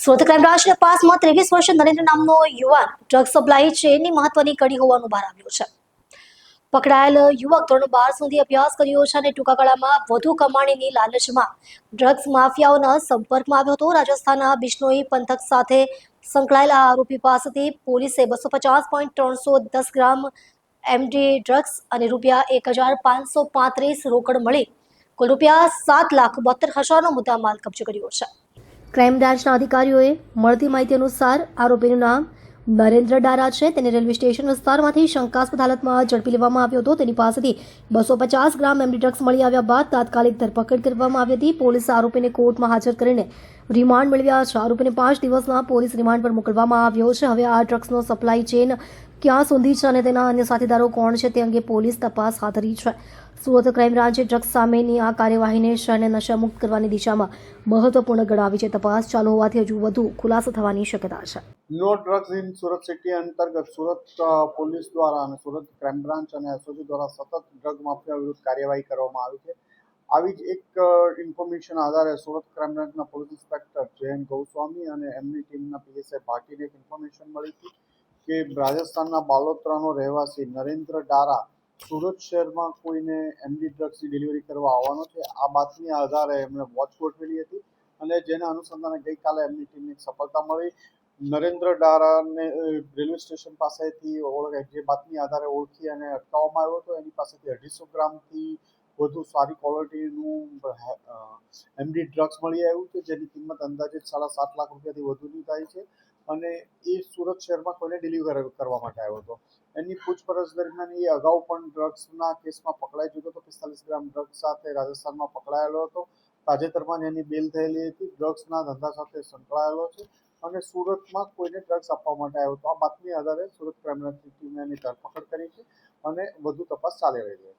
Surat crime બ્રાન્ચના તપાસમાં 23 વર્ષીય નરેન્દ્ર નામનો યુવાન ડ્રગ સપ્લાય ચેનની મહત્વની કડી હોવાનું બહાર આવ્યું છે. પકડાયેલ યુવક ધોરણ 12 સુધી અભ્યાસ કર્યો છે અને ટૂંકા ગાળામાં વધુ કમાણીની લાલચમાં ડ્રગ્સ માફિયાઓના સંપર્કમાં આવ્યો હતો. રાજસ્થાનના બિશ્નોઈ પંથક સાથે સંકળાયેલા આરોપી પાસેથી પોલીસે 250.310 ગ્રામ એમડી ડ્રગ્સ અને ₹1,535 રોકડ મળી કુલ ₹7,72,000નો મુદ્દામાલ કબજે કર્યો છે. ક્રાઇમ બ્રાન્ચના અધિકારીઓએ મળતી માહિતી અનુસાર આરોપીનું નામ નરેન્દ્ર ડારા છે. તેને રેલવે સ્ટેશન વિસ્તારમાંથી શંકાસ્પદ હાલતમાં ઝડપી લેવામાં આવ્યો હતો. તેની પાસેથી 250 ગ્રામ એમડી ડ્રગ્સ મળી આવ્યા બાદ તાત્કાલિક ધરપકડ કરવામાં આવી હતી. પોલીસે આરોપીને કોર્ટમાં હાજર કરીને રિમાન્ડ મેળવ્યા છે. આરોપીને 5 દિવસના પોલીસ રિમાન્ડ પર મોકલવામાં આવ્યો છે. હવે આ ડ્રગ્સનો સપ્લાય ચેન ક્યાં સુધી છે અને તેના અન્ય સાથીદારો કોણ છે તે અંગે પોલીસ તપાસ હાથ ધરી છે. સુરત ક્રાઇમ બ્રાન્ચે ડ્રગ્સ સામેની આ કાર્યવાહીને શહેરને નશામુક્ત કરવાની દિશામાં મહત્વપૂર્ણ ગણાવી છે. તપાસ ચાલુ હોવાથી હજુ વધુ ખુલાસો થવાની શક્યતા છે. No drugs in Surat city અંતર્ગત સુરત પોલીસ દ્વારા અને સુરત ક્રાઇમ બ્રાન્ચ અને એસઓજી દ્વારા સતત ડ્રગ માફિયા વિરુદ્ધ કાર્યવાહી કરવામાં આવી છે. આવી જ એક ઇન્ફોર્મેશન આધારે સુરત ક્રાઇમ બ્રાન્ચના પોલીસ ઇન્સ્પેક્ટર જયંત ગોસ્વામી અને એમની ટીમના પીએસઆઈ ભાટીને એક ઇન્ફોર્મેશન મળી હતી કે રાજસ્થાનના બાલોતરાનો રહેવાસી નરેન્દ્ર ડારા સુરત શહેરમાં કોઈને એમડી ડ્રગ્સની ડિલિવરી કરવા આવવાનો છે. આ બાતમી આધારે એમણે વોચ ગોઠવેલી હતી અને જેના અનુસંધાને ગઈકાલે એમની ટીમને સફળતા મળી. નરેન્દ્ર ડારાને રેલવે સ્ટેશન પાસેથી જે બાતમી આધારે ઓળખી અને અટકાવવામાં આવ્યો હતો. એની પાસેથી 250 ગ્રામથી વધુ સારી ક્વોલિટીનું એમડી ડ્રગ્સ મળી આવ્યું છે, જેની કિંમત અંદાજિત 7.5 લાખ રૂપિયાથી વધુની થાય છે અને એ સુરત શહેરમાં કોઈને ડિલિવર કરવા માટે આવ્યો હતો. એની પૂછપરછ દરમિયાન એ અગાઉ પણ ડ્રગ્સના કેસમાં પકડાઈ ચૂક્યો હતો. 45 ગ્રામ ડ્રગ્સ સાથે રાજસ્થાનમાં પકડાયેલો હતો. તાજેતરમાં જ એની બેલ થયેલી હતી. ડ્રગ્સના ધંધા સાથે સંકળાયેલો છે અને સુરતમાં કોઈને ડ્રગ્સ આપવા માટે આવ્યો હતો. આ બાતમી આધારે સુરત ક્રાઇમ બ્રાન્ચની ટીમે એની ધરપકડ કરી છે અને વધુ તપાસ ચાલી રહી છે.